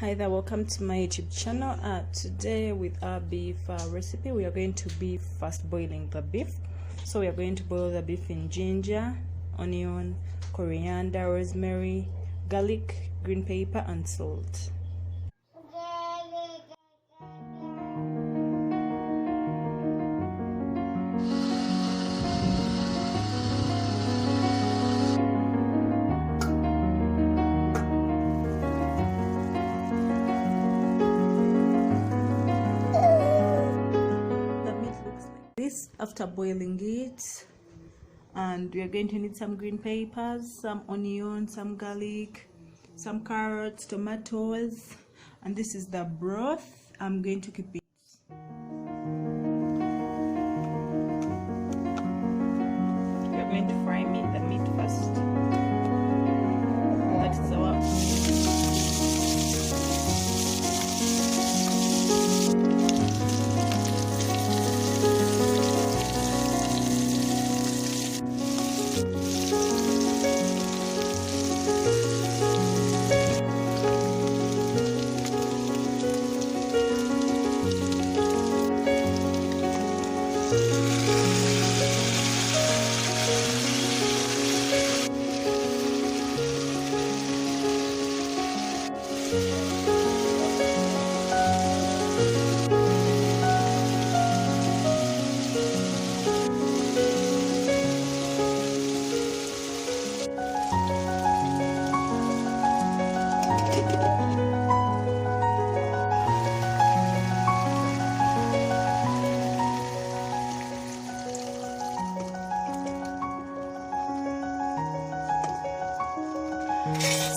Hi there, welcome to my YouTube channel. Today with our beef recipe, we are going to be first boiling the beef. So we are going to boil the beef in ginger, onion, coriander, rosemary, garlic, green pepper and salt. After boiling it, and we are going to need some green peppers, some onion, some garlic, some carrots, tomatoes, and this is the broth. I'm going to keep it. We are going to fry the meat first. That is our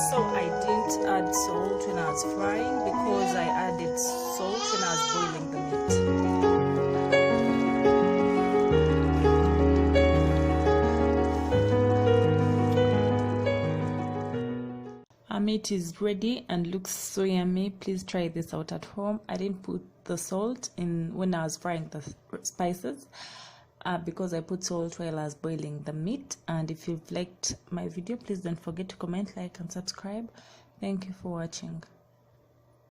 So I didn't add salt when I was frying because I added salt when I was boiling the meat. Our meat is ready and looks so yummy. Please try this out at home. I didn't put the salt in when I was frying the spices. Because I put salt while I was boiling the meat. And if you've liked my video, please don't forget to comment, like and subscribe. Thank you for watching.